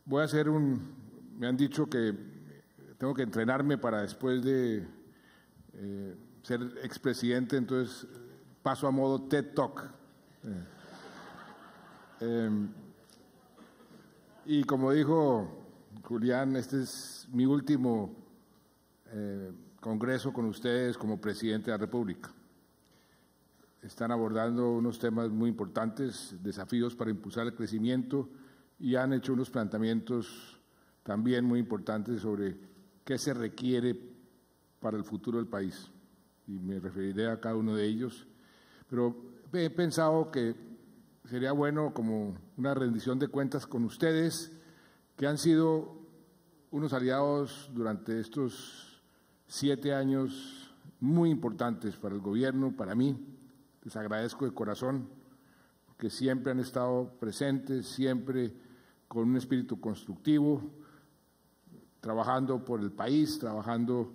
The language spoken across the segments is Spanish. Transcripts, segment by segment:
Voy a hacer me han dicho que tengo que entrenarme para después de ser expresidente, entonces paso a modo TED Talk. Y como dijo Julián, este es mi último congreso con ustedes como presidente de la República. Están abordando unos temas muy importantes, desafíos para impulsar el crecimiento, y han hecho unos planteamientos también muy importantes sobre qué se requiere para el futuro del país. Y me referiré a cada uno de ellos. Pero he pensado que sería bueno como una rendición de cuentas con ustedes, que han sido unos aliados durante estos 7 años muy importantes para el gobierno, para mí. Les agradezco de corazón, porque siempre han estado presentes, siempre con un espíritu constructivo, trabajando por el país, trabajando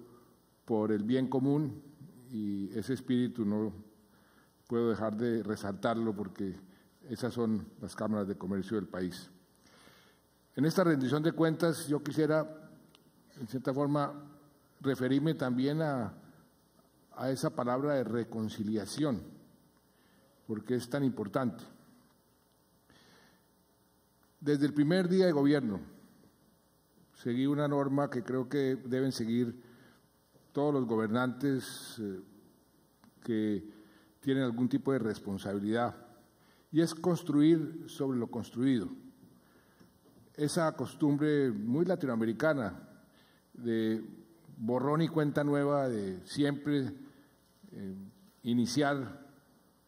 por el bien común, y ese espíritu no puedo dejar de resaltarlo porque esas son las cámaras de comercio del país. En esta rendición de cuentas yo quisiera, en cierta forma, referirme también a esa palabra de reconciliación, porque es tan importante. Desde el primer día de gobierno seguí una norma que creo que deben seguir todos los gobernantes que tienen algún tipo de responsabilidad, y es construir sobre lo construido. Esa costumbre muy latinoamericana de borrón y cuenta nueva, de siempre iniciar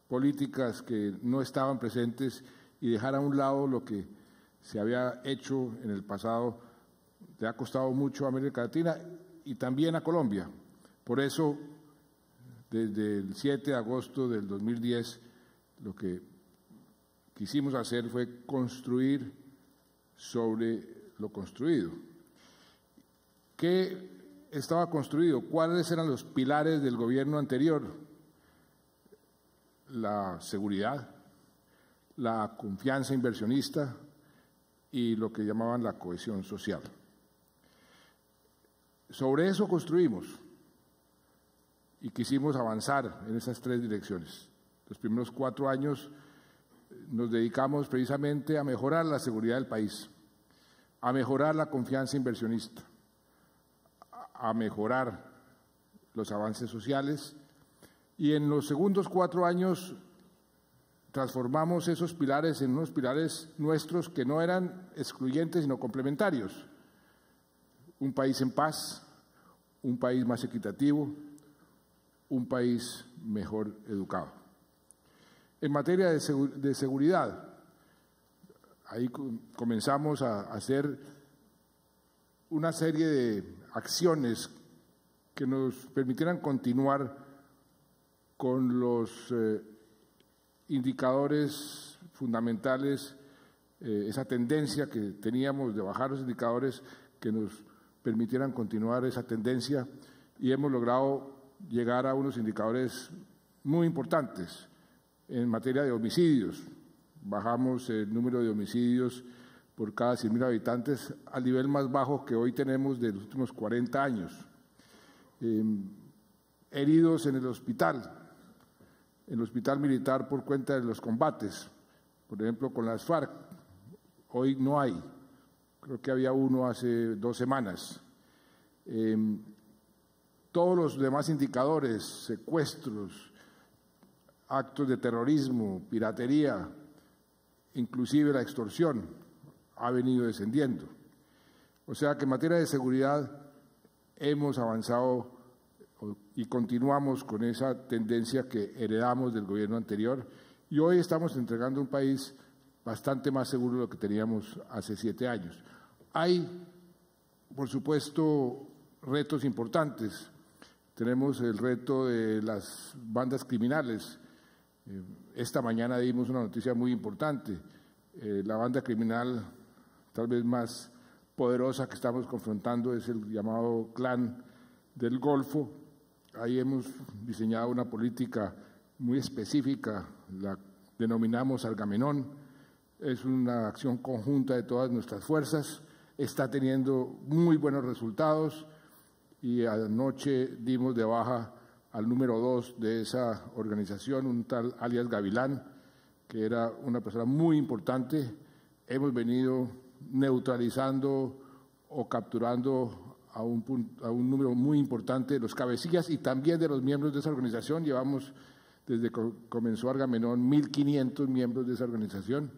políticas que no estaban presentes y dejar a un lado lo que se había hecho en el pasado, le ha costado mucho a América Latina y también a Colombia. Por eso, desde el 7 de agosto del 2010, lo que quisimos hacer fue construir sobre lo construido. ¿Qué estaba construido? ¿Cuáles eran los pilares del gobierno anterior? La seguridad, la confianza inversionista y lo que llamaban la cohesión social. Sobre eso construimos y quisimos avanzar en esas 3 direcciones. Los primeros 4 años nos dedicamos precisamente a mejorar la seguridad del país, a mejorar la confianza inversionista, a mejorar los avances sociales, y en los segundos 4 años transformamos esos pilares en unos pilares nuestros que no eran excluyentes sino complementarios. Un país en paz, un país más equitativo, un país mejor educado. En materia de seguridad, ahí comenzamos a hacer una serie de acciones que nos permitieran continuar con los indicadores fundamentales, esa tendencia que teníamos de bajar los indicadores que nos permitieran continuar esa tendencia, y hemos logrado llegar a unos indicadores muy importantes en materia de homicidios. Bajamos el número de homicidios por cada 100.000 habitantes al nivel más bajo que hoy tenemos de los últimos 40 años. Heridos en el hospital militar por cuenta de los combates, por ejemplo con las FARC, hoy no hay, creo que había uno hace 2 semanas. Todos los demás indicadores, secuestros, actos de terrorismo, piratería, inclusive la extorsión, ha venido descendiendo. O sea que en materia de seguridad hemos avanzado y continuamos con esa tendencia que heredamos del gobierno anterior, y hoy estamos entregando un país bastante más seguro de lo que teníamos hace 7 años. Hay, por supuesto, retos importantes. Tenemos el reto de las bandas criminales. Esta mañana dimos una noticia muy importante. La banda criminal tal vez más poderosa que estamos confrontando es el llamado Clan del Golfo. Ahí hemos diseñado una política muy específica, la denominamos Agamenón. Es una acción conjunta de todas nuestras fuerzas, está teniendo muy buenos resultados y anoche dimos de baja al número 2 de esa organización, un tal alias Gavilán, que era una persona muy importante. Hemos venido neutralizando o capturando a un número muy importante de los cabecillas y también de los miembros de esa organización. Llevamos, desde que comenzó Agamenón, 1.500 miembros de esa organización.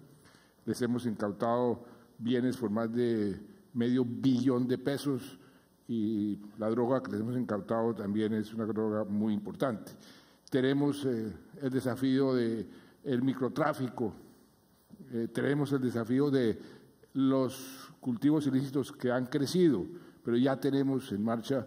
Les hemos incautado bienes por más de $500 millones y la droga que les hemos incautado también es una droga muy importante. Tenemos el desafío del microtráfico, tenemos el desafío de los cultivos ilícitos que han crecido, pero ya tenemos en marcha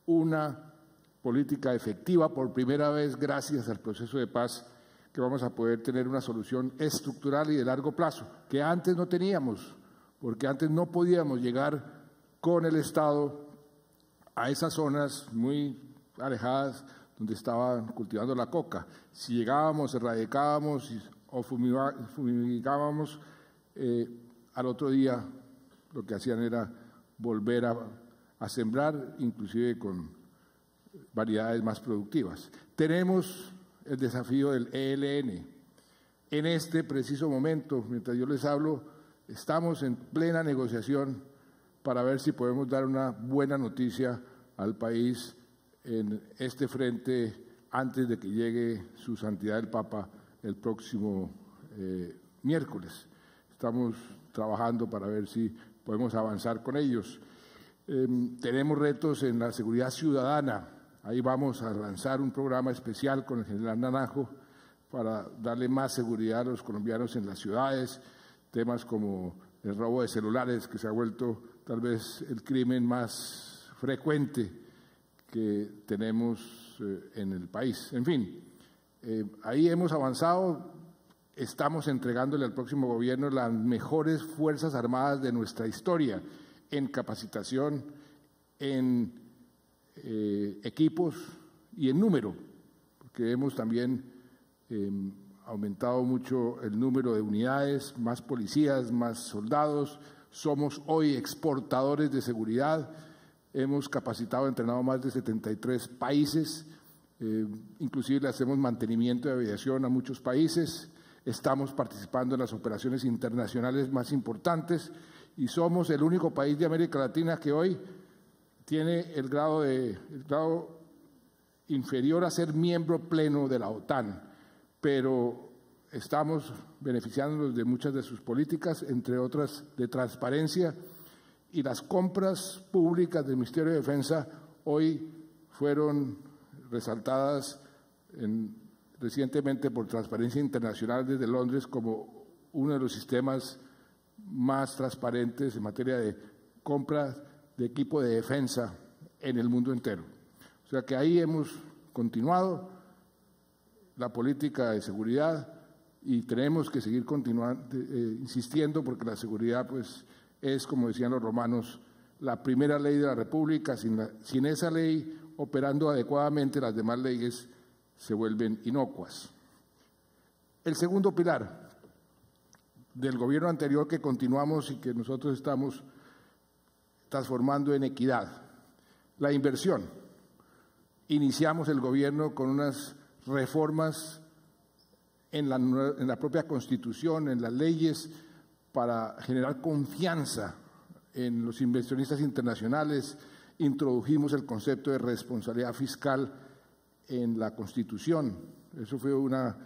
una política efectiva por primera vez gracias al proceso de paz, que vamos a poder tener una solución estructural y de largo plazo, que antes no teníamos, porque antes no podíamos llegar con el Estado a esas zonas muy alejadas donde estaban cultivando la coca. Si llegábamos, erradicábamos o fumigábamos, al otro día lo que hacían era volver a sembrar, inclusive con variedades más productivas. Tenemos el desafío del ELN. En este preciso momento, mientras yo les hablo, estamos en plena negociación para ver si podemos dar una buena noticia al país en este frente antes de que llegue su santidad el Papa el próximo miércoles. Estamos trabajando para ver si podemos avanzar con ellos. Tenemos retos en la seguridad ciudadana. Ahí vamos a lanzar un programa especial con el general Naranjo para darle más seguridad a los colombianos en las ciudades, temas como el robo de celulares, que se ha vuelto tal vez el crimen más frecuente que tenemos en el país. En fin, ahí hemos avanzado, estamos entregándole al próximo gobierno las mejores Fuerzas Armadas de nuestra historia en capacitación, en equipos y en número, porque hemos también aumentado mucho el número de unidades, más policías, más soldados. Somos hoy exportadores de seguridad, hemos capacitado, entrenado más de 73 países, inclusive le hacemos mantenimiento de aviación a muchos países, estamos participando en las operaciones internacionales más importantes y somos el único país de América Latina que hoy tiene el grado inferior a ser miembro pleno de la OTAN, pero estamos beneficiándonos de muchas de sus políticas, entre otras de transparencia, y las compras públicas del Ministerio de Defensa hoy fueron resaltadas recientemente por Transparencia Internacional desde Londres como uno de los sistemas más transparentes en materia de compra de equipo de defensa en el mundo entero. O sea que ahí hemos continuado la política de seguridad y tenemos que seguir continuando, insistiendo, porque la seguridad pues es, como decían los romanos, la primera ley de la República. Sin esa ley operando adecuadamente, las demás leyes se vuelven inocuas. El segundo pilar del gobierno anterior que continuamos y que nosotros estamos transformando en equidad, la inversión. Iniciamos el gobierno con unas reformas en la propia Constitución, en las leyes, para generar confianza en los inversionistas internacionales. Introdujimos el concepto de responsabilidad fiscal en la Constitución. Eso fue una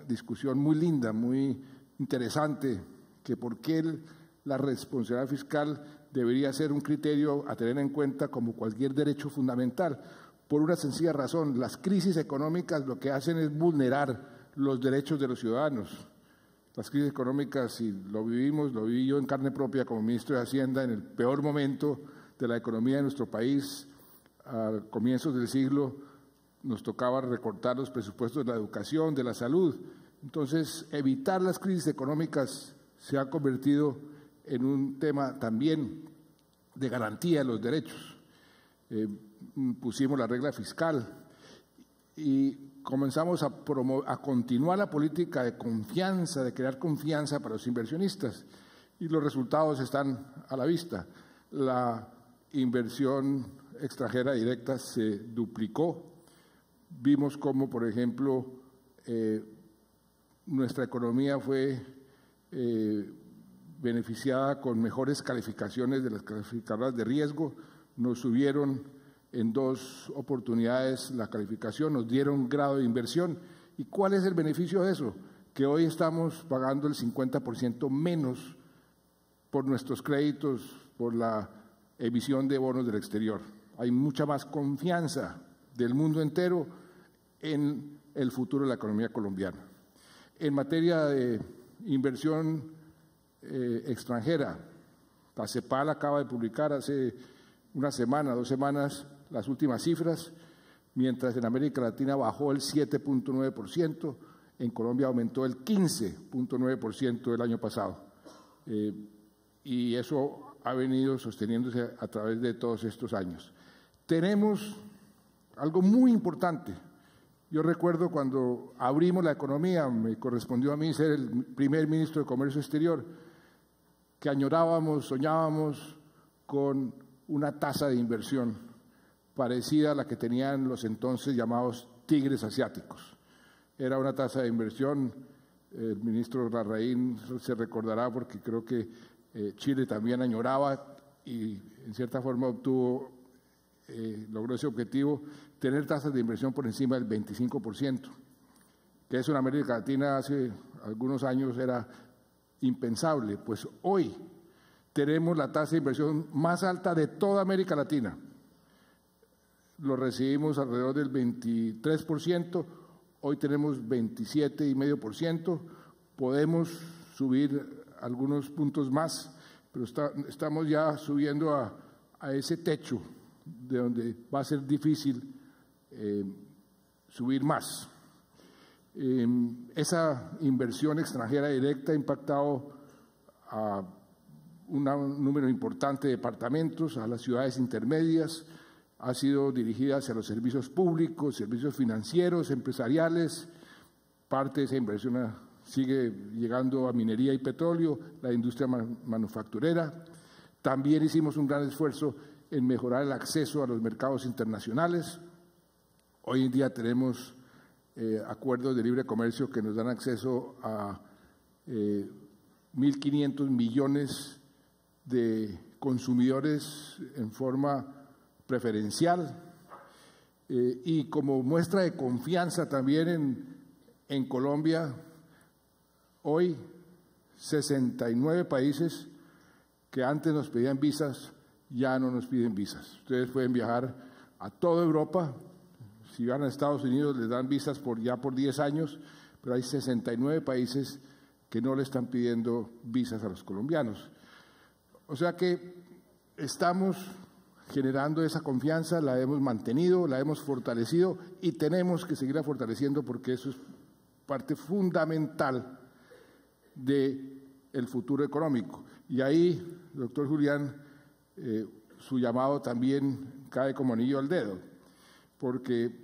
discusión muy linda, muy interesante, que por qué la responsabilidad fiscal debería ser un criterio a tener en cuenta como cualquier derecho fundamental, por una sencilla razón: las crisis económicas lo que hacen es vulnerar los derechos de los ciudadanos. Las crisis económicas, y lo viví yo en carne propia como ministro de Hacienda en el peor momento de la economía de nuestro país, a comienzos del siglo, nos tocaba recortar los presupuestos de la educación, de la salud. Entonces, evitar las crisis económicas se ha convertido en un tema también de garantía de los derechos. Pusimos la regla fiscal y comenzamos a continuar la política de confianza, de crear confianza para los inversionistas, y los resultados están a la vista. La inversión extranjera directa se duplicó. Vimos cómo, por ejemplo, nuestra economía fue beneficiada con mejores calificaciones de las calificadoras de riesgo. Nos subieron en 2 oportunidades la calificación, nos dieron grado de inversión. ¿Y cuál es el beneficio de eso? Que hoy estamos pagando el 50% menos por nuestros créditos, por la emisión de bonos del exterior. Hay mucha más confianza del mundo entero en el futuro de la economía colombiana. En materia de inversión extranjera, la CEPAL acaba de publicar hace una semana, 2 semanas, las últimas cifras. Mientras en América Latina bajó el 7.9%, en Colombia aumentó el 15.9% el año pasado. Y eso ha venido sosteniéndose a través de todos estos años. Tenemos algo muy importante. Yo recuerdo cuando abrimos la economía, me correspondió a mí ser el primer ministro de Comercio Exterior, que añorábamos, soñábamos con una tasa de inversión parecida a la que tenían los entonces llamados tigres asiáticos. Era una tasa de inversión, el ministro Larraín se recordará porque creo que Chile también añoraba y en cierta forma logró ese objetivo, tener tasas de inversión por encima del 25%, que eso en América Latina hace algunos años era impensable. Pues hoy tenemos la tasa de inversión más alta de toda América Latina. Lo recibimos alrededor del 23%, hoy tenemos 27,5%, podemos subir algunos puntos más, pero estamos ya subiendo a ese techo de donde va a ser difícil subir más. Esa inversión extranjera directa ha impactado a un número importante de departamentos, a las ciudades intermedias, ha sido dirigida hacia los servicios públicos, servicios financieros, empresariales. Parte de esa inversión sigue llegando a minería y petróleo, la industria manufacturera. También hicimos un gran esfuerzo en mejorar el acceso a los mercados internacionales. Hoy en día tenemos acuerdos de libre comercio que nos dan acceso a 1.500 millones de consumidores en forma preferencial, y como muestra de confianza también en Colombia, hoy 69 países que antes nos pedían visas ya no nos piden visas. Ustedes pueden viajar a toda Europa. Si van a Estados Unidos les dan visas ya por 10 años, pero hay 69 países que no le están pidiendo visas a los colombianos. O sea que estamos generando esa confianza, la hemos mantenido, la hemos fortalecido y tenemos que seguirla fortaleciendo porque eso es parte fundamental del futuro económico. Y ahí, doctor Julián, su llamado también cae como anillo al dedo, porque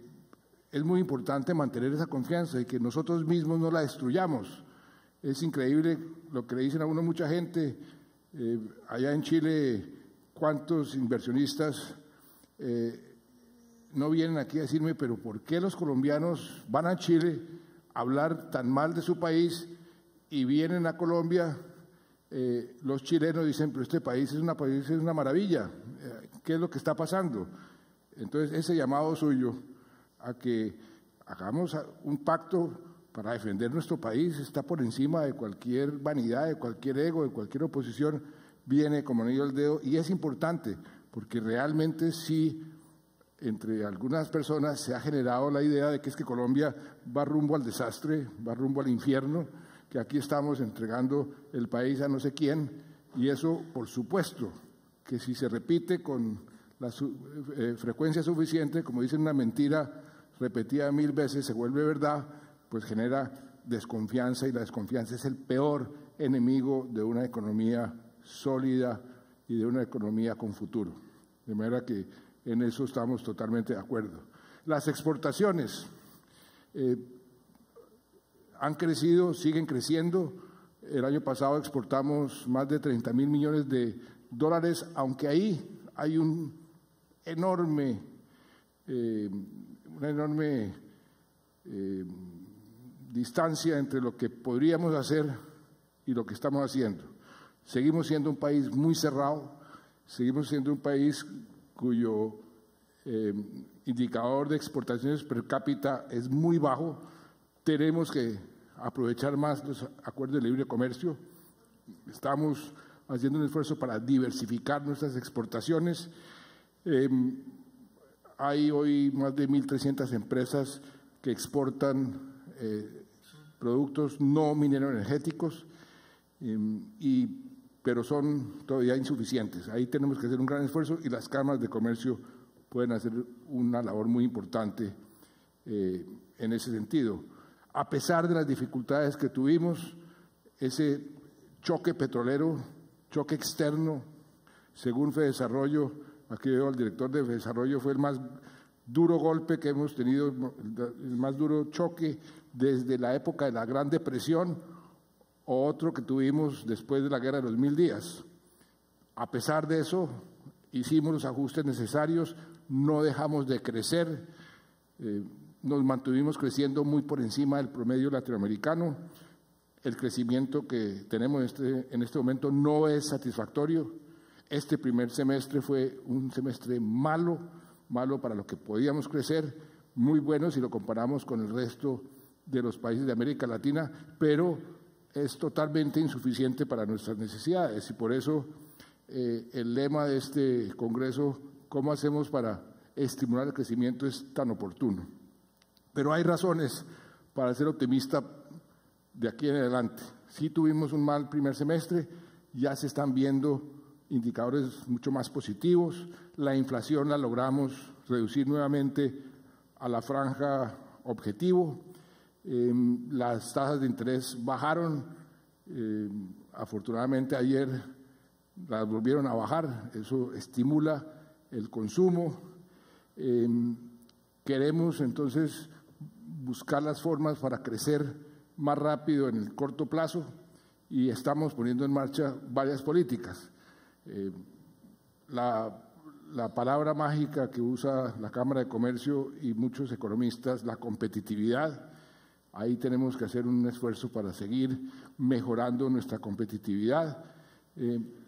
es muy importante mantener esa confianza y que nosotros mismos no la destruyamos. Es increíble lo que le dicen a uno mucha gente. Allá en Chile, ¿cuántos inversionistas no vienen aquí a decirme, pero ¿por qué los colombianos van a Chile a hablar tan mal de su país y vienen a Colombia? Los chilenos dicen, pero este país es una maravilla, ¿qué es lo que está pasando? Entonces, ese llamado suyo a que hagamos un pacto para defender nuestro país está por encima de cualquier vanidad, de cualquier ego, de cualquier oposición, viene como anillo al dedo y es importante porque realmente sí, entre algunas personas se ha generado la idea de que es que Colombia va rumbo al desastre, va rumbo al infierno, que aquí estamos entregando el país a no sé quién, y eso, por supuesto, que si se repite con la frecuencia suficiente, como dicen, una mentira repetida 1000 veces se vuelve verdad, pues genera desconfianza, y la desconfianza es el peor enemigo de una economía sólida y de una economía con futuro. De manera que en eso estamos totalmente de acuerdo. Las exportaciones han crecido, siguen creciendo. El año pasado exportamos más de 30.000 millones de dólares, aunque ahí hay una enorme distancia entre lo que podríamos hacer y lo que estamos haciendo. Seguimos siendo un país muy cerrado, seguimos siendo un país cuyo indicador de exportaciones per cápita es muy bajo. Tenemos que aprovechar más los acuerdos de libre comercio. Estamos haciendo un esfuerzo para diversificar nuestras exportaciones. Hay hoy más de 1.300 empresas que exportan productos no minero-energéticos, pero son todavía insuficientes. Ahí tenemos que hacer un gran esfuerzo y las cámaras de comercio pueden hacer una labor muy importante en ese sentido. A pesar de las dificultades que tuvimos, ese choque petrolero, choque externo, según FEDesarrollo, aquí veo al director de FEDesarrollo, fue el más duro golpe que hemos tenido, el más duro choque desde la época de la Gran Depresión o otro que tuvimos después de la Guerra de los 1000 días. A pesar de eso, hicimos los ajustes necesarios, no dejamos de crecer, nos mantuvimos creciendo muy por encima del promedio latinoamericano. El crecimiento que tenemos en este momento no es satisfactorio. Este primer semestre fue un semestre malo para lo que podíamos crecer, muy bueno si lo comparamos con el resto de los países de América Latina, pero es totalmente insuficiente para nuestras necesidades y por eso el lema de este Congreso, ¿cómo hacemos para estimular el crecimiento?, es tan oportuno. Pero hay razones para ser optimista de aquí en adelante. Sí tuvimos un mal primer semestre, ya se están viendo indicadores mucho más positivos, la inflación la logramos reducir nuevamente a la franja objetivo, las tasas de interés bajaron, afortunadamente ayer las volvieron a bajar, eso estimula el consumo. Queremos entonces buscar las formas para crecer más rápido en el corto plazo y estamos poniendo en marcha varias políticas. La palabra mágica que usa la Cámara de Comercio y muchos economistas, la competitividad, ahí tenemos que hacer un esfuerzo para seguir mejorando nuestra competitividad.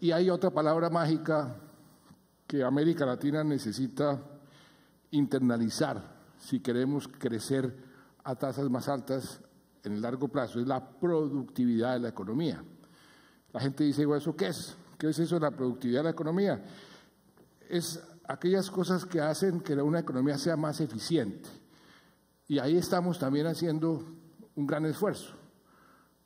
Y hay otra palabra mágica que América Latina necesita internalizar si queremos crecer a tasas más altas en el largo plazo, es la productividad de la economía. La gente dice, bueno, ¿eso qué es? ¿Qué es eso de la productividad de la economía? Es aquellas cosas que hacen que una economía sea más eficiente. Y ahí estamos también haciendo un gran esfuerzo.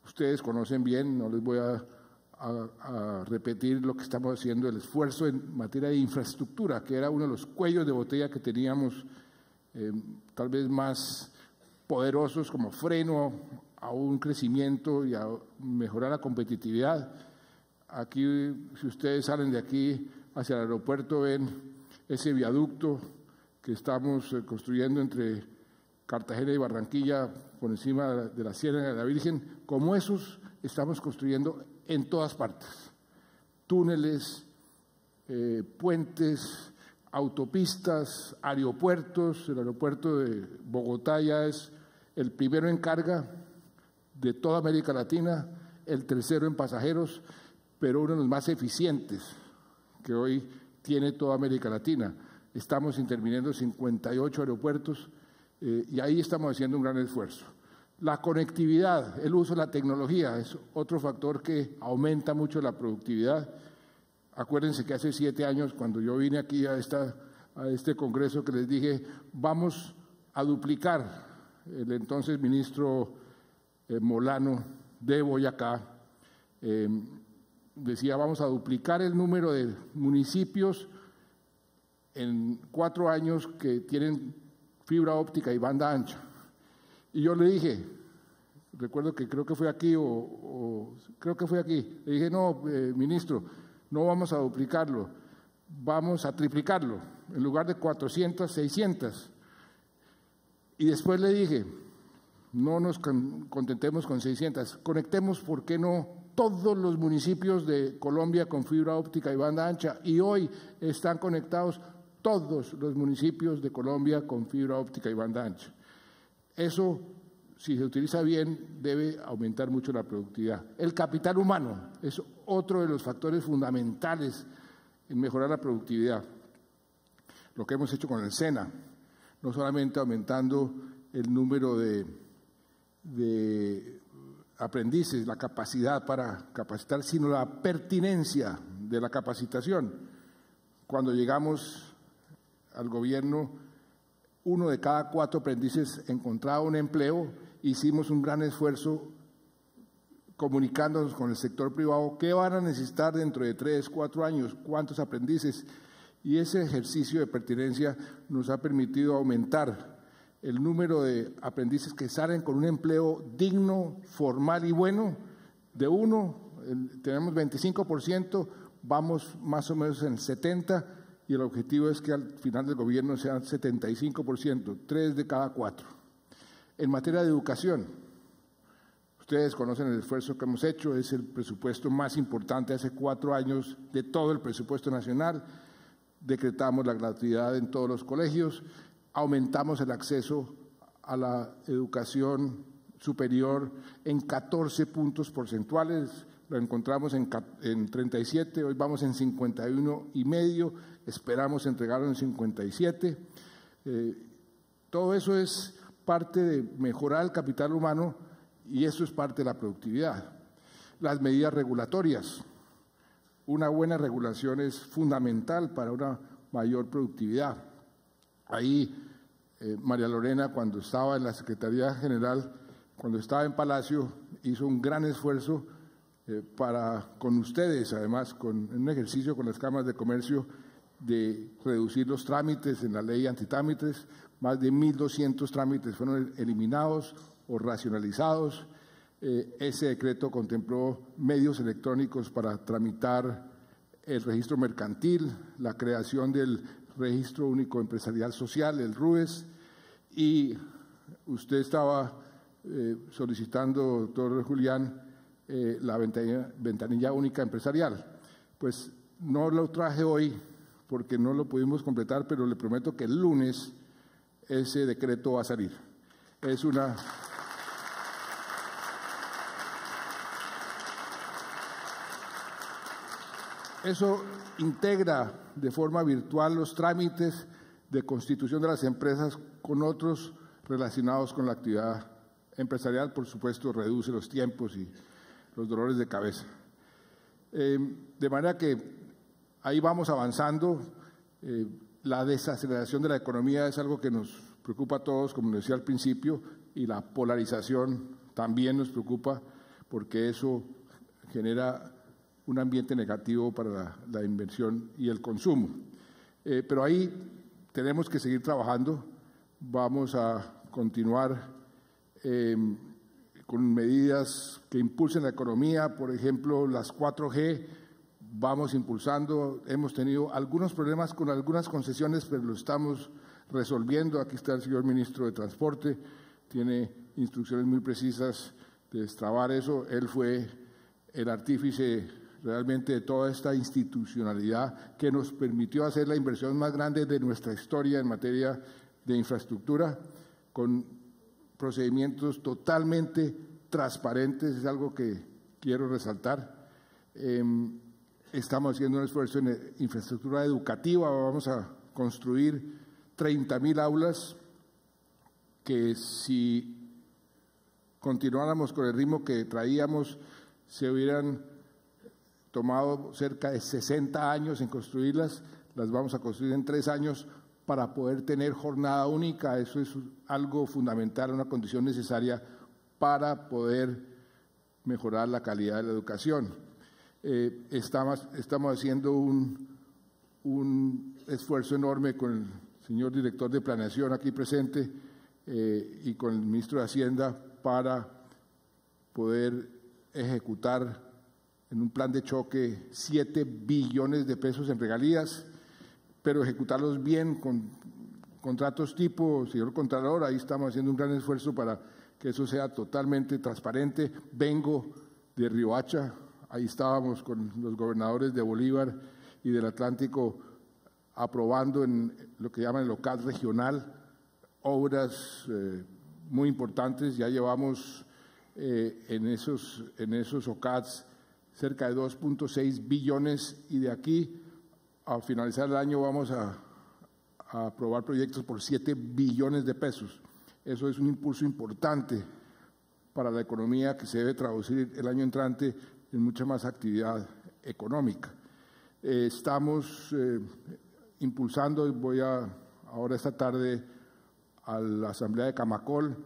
Ustedes conocen bien, no les voy a repetir lo que estamos haciendo, el esfuerzo en materia de infraestructura, que era uno de los cuellos de botella que teníamos, tal vez más poderosos como freno a un crecimiento y a mejorar la competitividad. Aquí, si ustedes salen de aquí hacia el aeropuerto, ven ese viaducto que estamos construyendo entre Cartagena y Barranquilla por encima de la Sierra de la Virgen. Como esos estamos construyendo en todas partes. Túneles, puentes, autopistas, aeropuertos. El aeropuerto de Bogotá ya es el primero en carga de toda América Latina, el tercero en pasajeros, pero uno de los más eficientes que hoy tiene toda América Latina. Estamos interviniendo 58 aeropuertos y ahí estamos haciendo un gran esfuerzo. La conectividad, el uso de la tecnología es otro factor que aumenta mucho la productividad. Acuérdense que hace 7 años, cuando yo vine aquí a este congreso, que les dije, vamos a duplicar, el entonces ministro Molano de Boyacá decía, vamos a duplicar el número de municipios en 4 años que tienen fibra óptica y banda ancha. Y yo le dije, recuerdo que creo que fue aquí, creo que fue aquí, le dije, no, ministro, no vamos a duplicarlo, vamos a triplicarlo, en lugar de 400, 600. Y después le dije, no nos contentemos con 600, conectemos, ¿por qué no?, todos los municipios de Colombia con fibra óptica y banda ancha, y hoy están conectados todos los municipios de Colombia con fibra óptica y banda ancha. Eso, si se utiliza bien, debe aumentar mucho la productividad. El capital humano es otro de los factores fundamentales en mejorar la productividad. Lo que hemos hecho con el SENA, no solamente aumentando el número de aprendices, la capacidad para capacitar, sino la pertinencia de la capacitación. Cuando llegamos al gobierno, 1 de cada 4 aprendices encontraba un empleo. Hicimos un gran esfuerzo comunicándonos con el sector privado, qué van a necesitar dentro de 3, 4 años, cuántos aprendices. Y ese ejercicio de pertinencia nos ha permitido aumentar el número de aprendices que salen con un empleo digno, formal y bueno. De 1, tenemos 25%, vamos más o menos en 70%, y el objetivo es que al final del gobierno sean 75%, 3 de cada 4. En materia de educación, ustedes conocen el esfuerzo que hemos hecho, es el presupuesto más importante hace 4 años de todo el presupuesto nacional. Decretamos la gratuidad en todos los colegios, aumentamos el acceso a la educación superior en 14 puntos porcentuales, lo encontramos en 37, hoy vamos en 51,5, esperamos entregarlo en 57. Todo eso es parte de mejorar el capital humano y eso es parte de la productividad. Las medidas regulatorias. Una buena regulación es fundamental para una mayor productividad. Ahí María Lorena, cuando estaba en la Secretaría General, cuando estaba en Palacio, hizo un gran esfuerzo con ustedes, además, en un ejercicio con las cámaras de comercio, de reducir los trámites en la ley antitrámites. Más de 1.200 trámites fueron eliminados o racionalizados. Ese decreto contempló medios electrónicos para tramitar el registro mercantil, la creación del Registro Único Empresarial Social, el RUES, y usted estaba solicitando, doctor Julián, la ventanilla única empresarial. Pues no lo traje hoy porque no lo pudimos completar, pero le prometo que el lunes ese decreto va a salir. Eso integra de forma virtual los trámites de constitución de las empresas con otros relacionados con la actividad empresarial. Por supuesto, reduce los tiempos y los dolores de cabeza. De manera que ahí vamos avanzando. La desaceleración de la economía es algo que nos preocupa a todos, como decía al principio, y la polarización también nos preocupa porque eso genera un ambiente negativo para la inversión y el consumo. Pero ahí tenemos que seguir trabajando. Vamos a continuar con medidas que impulsen la economía, por ejemplo, las 4G, vamos impulsando. Hemos tenido algunos problemas con algunas concesiones, pero lo estamos resolviendo. Aquí está el señor ministro de Transporte, tiene instrucciones muy precisas de destrabar eso. Él fue el artífice realmente de toda esta institucionalidad que nos permitió hacer la inversión más grande de nuestra historia en materia de infraestructura, con procedimientos totalmente transparentes. Es algo que quiero resaltar. Estamos haciendo un esfuerzo en infraestructura educativa. Vamos a construir 30.000 aulas que, si continuáramos con el ritmo que traíamos, se hubieran tomado cerca de 60 años en construirlas. Las vamos a construir en 3 años para poder tener jornada única. Eso es algo fundamental, una condición necesaria para poder mejorar la calidad de la educación. Estamos haciendo un esfuerzo enorme con el señor director de Planeación aquí presente y con el ministro de Hacienda para poder ejecutar en un plan de choque 7 billones de pesos en regalías, pero ejecutarlos bien con contratos tipo, señor Contralor, ahí estamos haciendo un gran esfuerzo para que eso sea totalmente transparente. Vengo de Riohacha, ahí estábamos con los gobernadores de Bolívar y del Atlántico aprobando en lo que llaman el OCAD regional obras muy importantes. Ya llevamos en esos OCADs cerca de 2.6 billones y de aquí a finalizar el año vamos a aprobar proyectos por 7 billones de pesos. Eso es un impulso importante para la economía que se debe traducir el año entrante en mucha más actividad económica. Estamos impulsando, voy ahora esta tarde a la Asamblea de Camacol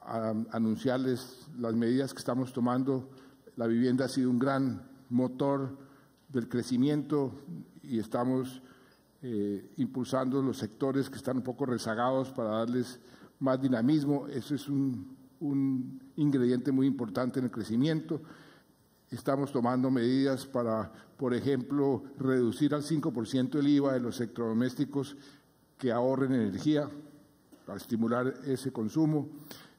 a anunciarles las medidas que estamos tomando. La vivienda ha sido un gran motor del crecimiento y estamos impulsando los sectores que están un poco rezagados para darles más dinamismo. Eso es un ingrediente muy importante en el crecimiento. Estamos tomando medidas para, por ejemplo, reducir al 5% el IVA de los electrodomésticos que ahorren energía para estimular ese consumo.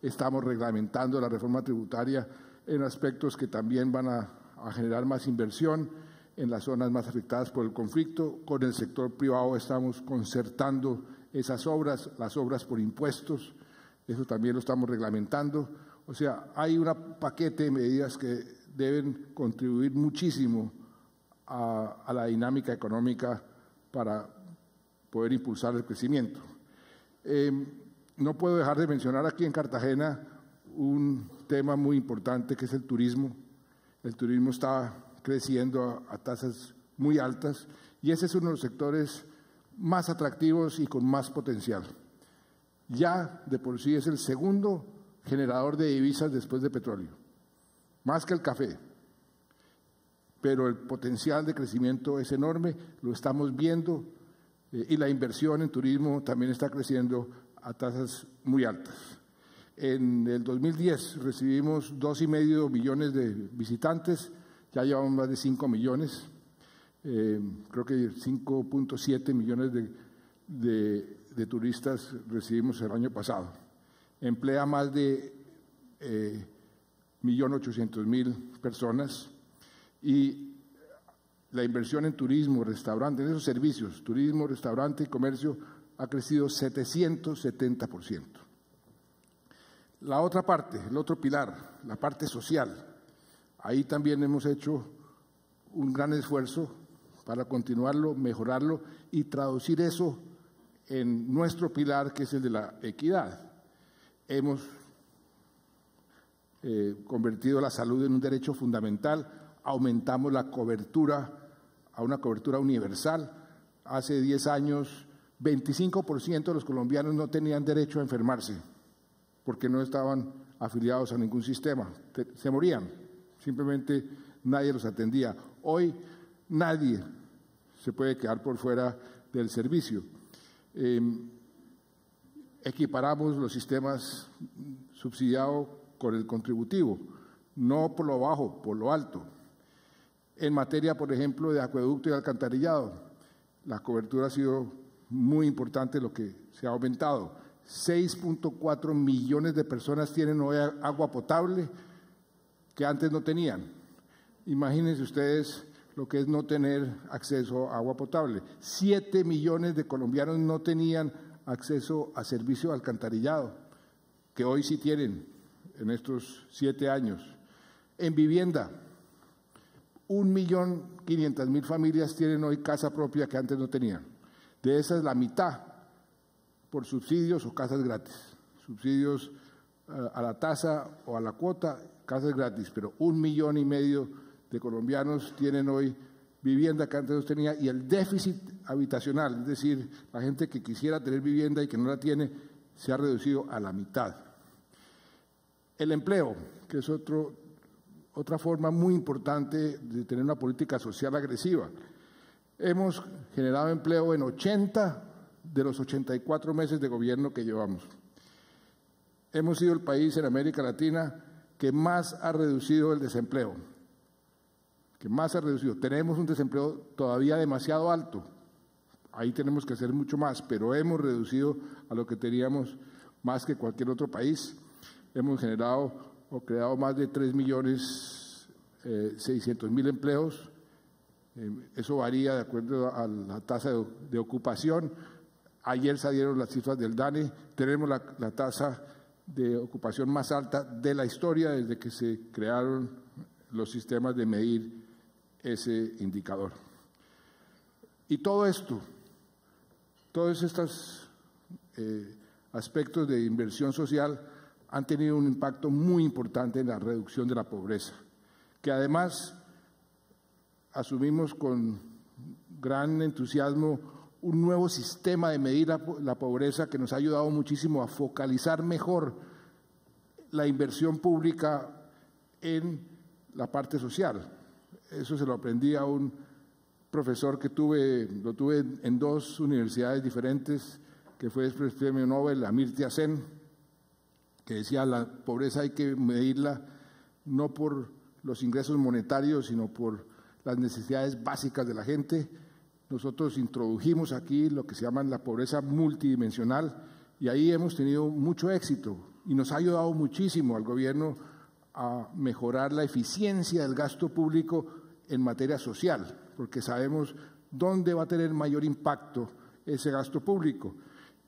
Estamos reglamentando la reforma tributaria en aspectos que también van a generar más inversión en las zonas más afectadas por el conflicto. Con el sector privado estamos concertando esas obras, las obras por impuestos, eso también lo estamos reglamentando. O sea, hay un paquete de medidas que deben contribuir muchísimo a la dinámica económica para poder impulsar el crecimiento. No puedo dejar de mencionar aquí en Cartagena un tema muy importante que es el turismo. El turismo está creciendo a tasas muy altas y ese es uno de los sectores más atractivos y con más potencial. Ya de por sí es el segundo generador de divisas después de petróleo, más que el café, pero el potencial de crecimiento es enorme, lo estamos viendo y la inversión en turismo también está creciendo a tasas muy altas. En el 2010 recibimos 2,5 millones de visitantes, ya llevamos más de 5 millones, creo que 5.7 millones de turistas recibimos el año pasado. Emplea más de 1.800.000 personas y la inversión en turismo, restaurante, en esos servicios, turismo, restaurante y comercio, ha crecido 770%. La otra parte, el otro pilar, la parte social, ahí también hemos hecho un gran esfuerzo para continuarlo, mejorarlo y traducir eso en nuestro pilar, que es el de la equidad. Hemos convertido la salud en un derecho fundamental, aumentamos la cobertura a una cobertura universal. Hace 10 años, 25% de los colombianos no tenían derecho a enfermarse porque no estaban afiliados a ningún sistema, se morían, simplemente nadie los atendía. Hoy nadie se puede quedar por fuera del servicio. Equiparamos los sistemas subsidiados con el contributivo, no por lo bajo, por lo alto. En materia, por ejemplo, de acueducto y alcantarillado, la cobertura ha sido muy importante, lo que se ha aumentado. 6.4 millones de personas tienen hoy agua potable que antes no tenían. Imagínense ustedes lo que es no tener acceso a agua potable. 7 millones de colombianos no tenían acceso a servicio de alcantarillado, que hoy sí tienen en estos 7 años. En vivienda, 1.500.000 familias tienen hoy casa propia que antes no tenían. De esas, la mitad por subsidios o casas gratis. Subsidios a la tasa o a la cuota, casas gratis, pero 1,5 millones de colombianos tienen hoy vivienda que antes no tenía, y el déficit habitacional, es decir, la gente que quisiera tener vivienda y que no la tiene, se ha reducido a la mitad. El empleo, que es otra forma muy importante de tener una política social agresiva. Hemos generado empleo en 80 de los 84 meses de gobierno que llevamos. Hemos sido el país en América Latina que más ha reducido el desempleo. que más se ha reducido. Tenemos un desempleo todavía demasiado alto, ahí tenemos que hacer mucho más, pero hemos reducido a lo que teníamos más que cualquier otro país. Hemos generado o creado más de 3.600.000 empleos. Eso varía de acuerdo a la tasa de ocupación. Ayer salieron las cifras del DANE, tenemos la tasa de ocupación más alta de la historia desde que se crearon los sistemas de medir ese indicador. Y todo esto, todos estos aspectos de inversión social han tenido un impacto muy importante en la reducción de la pobreza, que además asumimos con gran entusiasmo un nuevo sistema de medir la pobreza que nos ha ayudado muchísimo a focalizar mejor la inversión pública en la parte social. Eso se lo aprendí a un profesor que lo tuve en dos universidades diferentes, que fue después premio Nobel, Amartya Sen, que decía: la pobreza hay que medirla no por los ingresos monetarios, sino por las necesidades básicas de la gente. Nosotros introdujimos aquí lo que se llama la pobreza multidimensional y ahí hemos tenido mucho éxito y nos ha ayudado muchísimo al gobierno a mejorar la eficiencia del gasto público en materia social, porque sabemos dónde va a tener mayor impacto ese gasto público.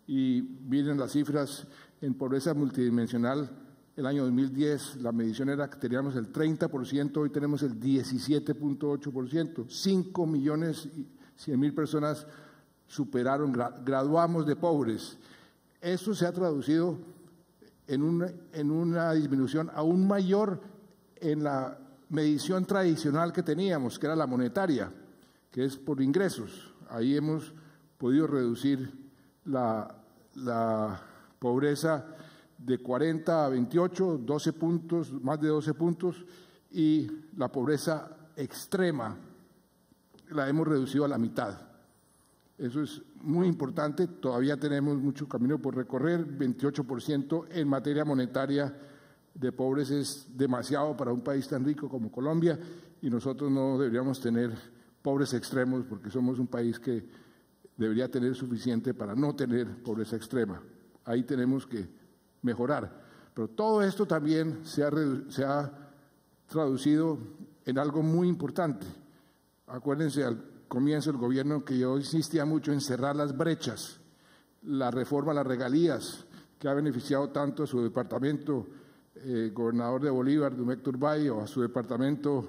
Y miren las cifras en pobreza multidimensional. El año 2010 la medición era que teníamos el 30%, hoy tenemos el 17.8%, 5.100.000 personas superaron, graduamos de pobres. Eso se ha traducido en una disminución aún mayor en la medición tradicional que teníamos, que era la monetaria, que es por ingresos. Ahí hemos podido reducir la pobreza de 40 a 28, 12 puntos, más de 12 puntos, y la pobreza extrema la hemos reducido a la mitad. Eso es muy importante, todavía tenemos mucho camino por recorrer. 28% en materia monetaria de pobres es demasiado para un país tan rico como Colombia, y nosotros no deberíamos tener pobres extremos porque somos un país que debería tener suficiente para no tener pobreza extrema. Ahí tenemos que mejorar. Pero todo esto también se ha traducido en algo muy importante. Acuérdense, al comienzo del gobierno que yo insistía mucho en cerrar las brechas, la reforma a las regalías, que ha beneficiado tanto a su departamento, gobernador de Bolívar, Dumec Turbay, o a su departamento,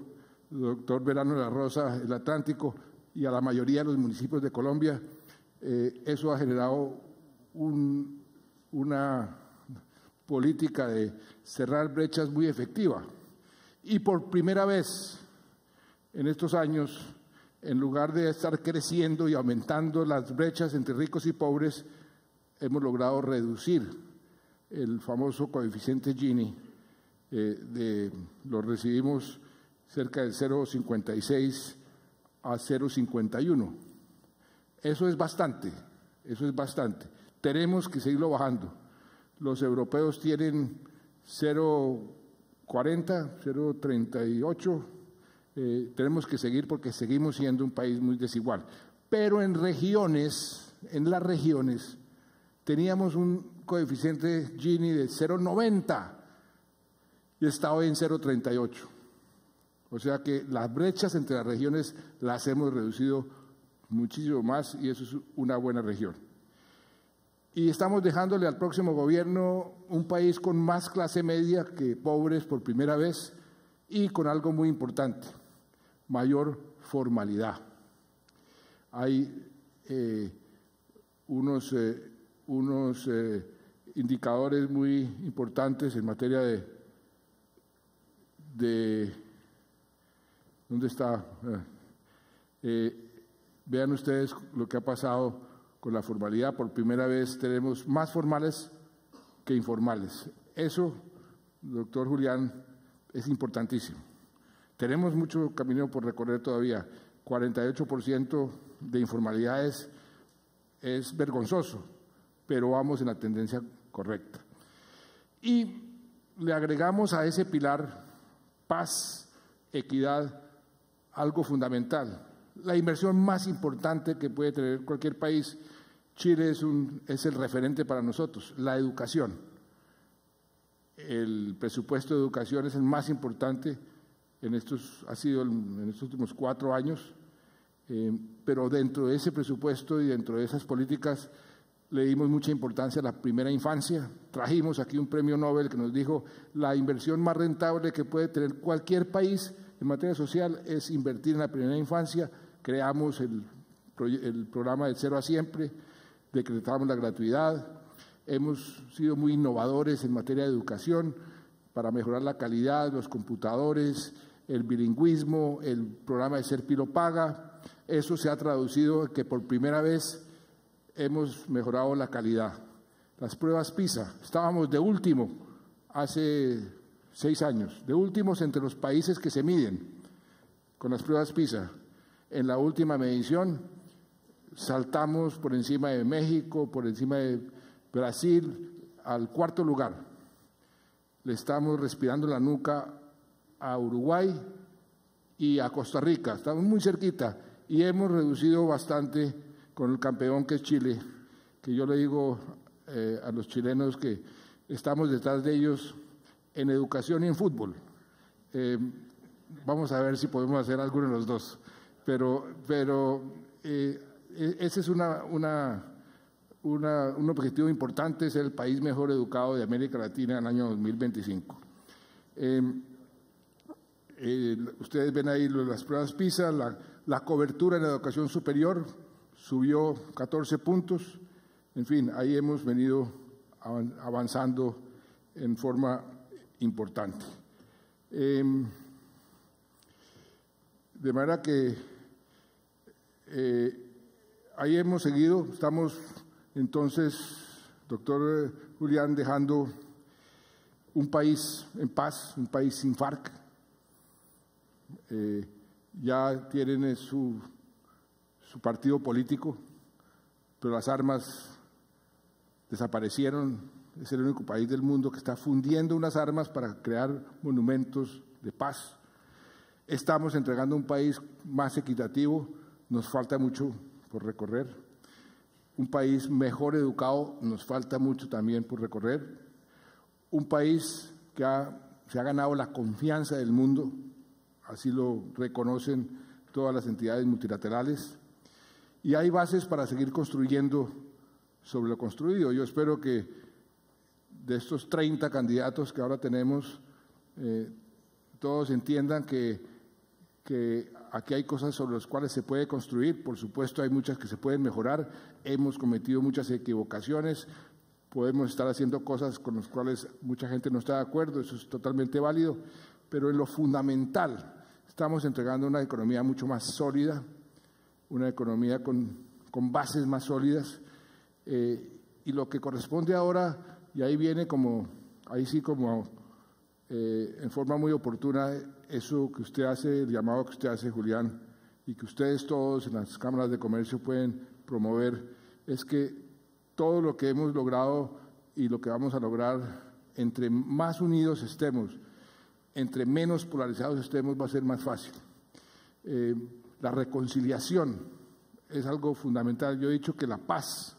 doctor Verano de la Rosa, el Atlántico, y a la mayoría de los municipios de Colombia. Eso ha generado una política de cerrar brechas muy efectiva. Y por primera vez en estos años, en lugar de estar creciendo y aumentando las brechas entre ricos y pobres, hemos logrado reducir el famoso coeficiente Gini. Lo recibimos cerca del 0,56 a 0,51. Eso es bastante, eso es bastante. Tenemos que seguirlo bajando. Los europeos tienen 0,40, 0,38. Tenemos que seguir porque seguimos siendo un país muy desigual. Pero en las regiones, teníamos un coeficiente Gini de 0,90 y está hoy en 0,38. O sea que las brechas entre las regiones las hemos reducido muchísimo más y eso es una buena región. Y estamos dejándole al próximo gobierno un país con más clase media que pobres por primera vez y con algo muy importante: mayor formalidad. Hay unos indicadores muy importantes en materia de ¿dónde está? Vean ustedes lo que ha pasado con la formalidad. Por primera vez tenemos más formales que informales. Eso, doctor Julián, es importantísimo. Tenemos mucho camino por recorrer todavía. 48% de informalidades es vergonzoso, pero vamos en la tendencia correcta. Y le agregamos a ese pilar paz, equidad, algo fundamental. La inversión más importante que puede tener cualquier país, Chile es el referente para nosotros, la educación. El presupuesto de educación es el más importante en estos últimos 4 años, pero dentro de ese presupuesto y dentro de esas políticas le dimos mucha importancia a la primera infancia. Trajimos aquí un premio Nobel que nos dijo la inversión más rentable que puede tener cualquier país en materia social es invertir en la primera infancia. Creamos el programa de Cero a Siempre, decretamos la gratuidad, hemos sido muy innovadores en materia de educación para mejorar la calidad, los computadores, el bilingüismo, el programa de Ser Pilo Paga. Eso se ha traducido en que por primera vez hemos mejorado la calidad. Las pruebas PISA, estábamos de último hace 6 años, de últimos entre los países que se miden con las pruebas PISA. En la última medición saltamos por encima de México, por encima de Brasil, al 4º lugar. Le estamos respirando la nuca a Uruguay y a Costa Rica, estamos muy cerquita y hemos reducido bastante con el campeón que es Chile, que yo le digo a los chilenos que estamos detrás de ellos en educación y en fútbol. Vamos a ver si podemos hacer alguno de los dos, pero ese es un objetivo importante, ser el país mejor educado de América Latina en el año 2025. Ustedes ven ahí las pruebas PISA, la cobertura en la educación superior subió 14 puntos. En fin, ahí hemos venido avanzando en forma importante. De manera que ahí hemos seguido, estamos entonces, doctor Julián, dejando un país en paz, un país sin FARC. Ya tienen su partido político, pero las armas desaparecieron. Es el único país del mundo que está fundiendo unas armas para crear monumentos de paz. Estamos entregando un país más equitativo, nos falta mucho por recorrer. Un país mejor educado, nos falta mucho también por recorrer. Un país que se ha ganado la confianza del mundo, así lo reconocen todas las entidades multilaterales. Y hay bases para seguir construyendo sobre lo construido. Yo espero que de estos 30 candidatos que ahora tenemos, todos entiendan que aquí hay cosas sobre las cuales se puede construir. Por supuesto, hay muchas que se pueden mejorar. Hemos cometido muchas equivocaciones. Podemos estar haciendo cosas con las cuales mucha gente no está de acuerdo. Eso es totalmente válido. Pero en lo fundamental, estamos entregando una economía mucho más sólida, una economía con bases más sólidas. Y lo que corresponde ahora, y ahí viene en forma muy oportuna, eso que usted hace, el llamado que usted hace, Julián, y que ustedes todos en las cámaras de comercio pueden promover, es que todo lo que hemos logrado y lo que vamos a lograr, entre más unidos estemos, entre menos polarizados estemos, va a ser más fácil. La reconciliación es algo fundamental. Yo he dicho que la paz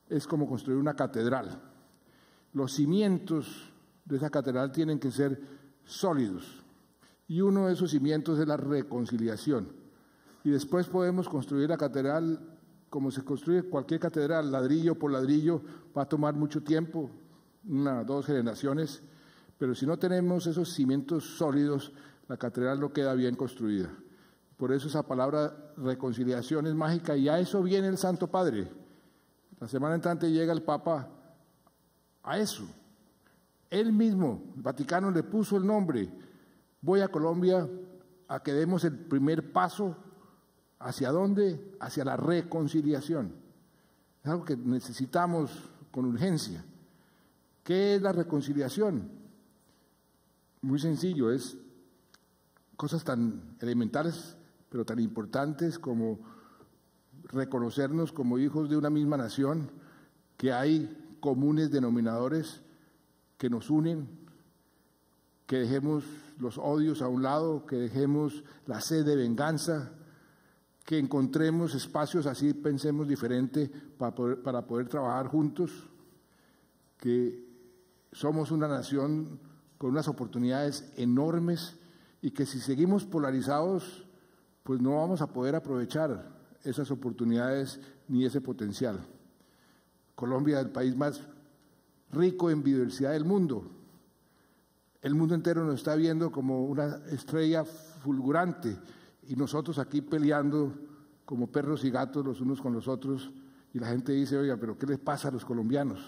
es como construir una catedral. Los cimientos de esa catedral tienen que ser sólidos. Y uno de esos cimientos es la reconciliación. Y después podemos construir la catedral como se construye cualquier catedral, ladrillo por ladrillo, va a tomar mucho tiempo, 1 o 2 generaciones, pero si no tenemos esos cimientos sólidos, la catedral no queda bien construida. Por eso esa palabra reconciliación es mágica y a eso viene el Santo Padre. La semana entrante llega el Papa a eso. Él mismo, el Vaticano, le puso el nombre. Voy a Colombia a que demos el primer paso. ¿Hacia dónde? Hacia la reconciliación. Es algo que necesitamos con urgencia. ¿Qué es la reconciliación? Muy sencillo, es cosas tan elementales, pero tan importantes como reconocernos como hijos de una misma nación, que hay comunes denominadores que nos unen, que dejemos los odios a un lado, que dejemos la sed de venganza, que encontremos espacios así, pensemos diferente para poder trabajar juntos, que somos una nación con unas oportunidades enormes y que si seguimos polarizados, pues no vamos a poder aprovechar esas oportunidades ni ese potencial. Colombia es el país más rico en biodiversidad del mundo. El mundo entero nos está viendo como una estrella fulgurante y nosotros aquí peleando como perros y gatos los unos con los otros, y la gente dice, oiga, pero ¿qué les pasa a los colombianos?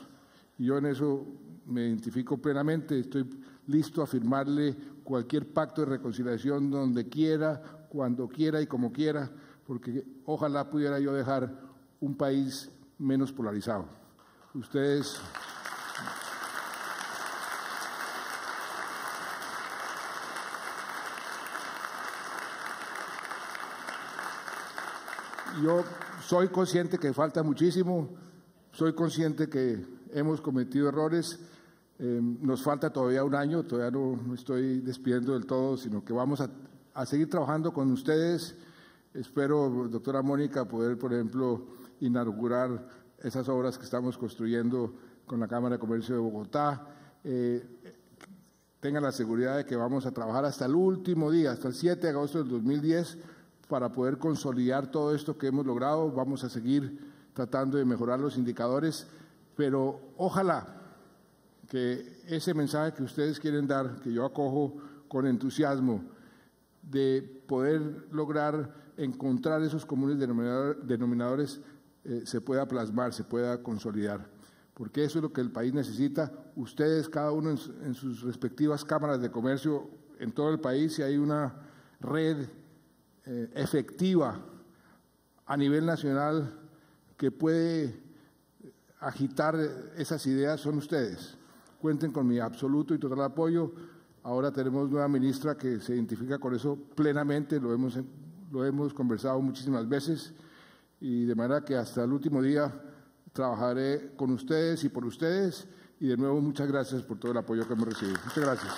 Y yo en eso me identifico plenamente, estoy listo a firmarle cualquier pacto de reconciliación donde quiera, cuando quiera y como quiera, porque ojalá pudiera yo dejar un país menos polarizado. Ustedes... Yo soy consciente que falta muchísimo, soy consciente que hemos cometido errores, nos falta todavía un año, todavía no me estoy despidiendo del todo, sino que vamos a seguir trabajando con ustedes. Espero, doctora Mónica, poder, por ejemplo, inaugurar esas obras que estamos construyendo con la Cámara de Comercio de Bogotá. Tengan la seguridad de que vamos a trabajar hasta el último día, hasta el 7 de agosto del 2010, para poder consolidar todo esto que hemos logrado. Vamos a seguir tratando de mejorar los indicadores, pero ojalá que ese mensaje que ustedes quieren dar, que yo acojo con entusiasmo, de poder lograr encontrar esos comunes denominadores, se pueda plasmar, se pueda consolidar, porque eso es lo que el país necesita. Ustedes, cada uno en sus respectivas cámaras de comercio en todo el país, si hay una red efectiva a nivel nacional que puede agitar esas ideas, son ustedes. Cuenten con mi absoluto y total apoyo. Ahora tenemos nueva ministra que se identifica con eso plenamente, lo hemos conversado muchísimas veces, y de manera que hasta el último día trabajaré con ustedes y por ustedes, y de nuevo muchas gracias por todo el apoyo que hemos recibido. Muchas gracias.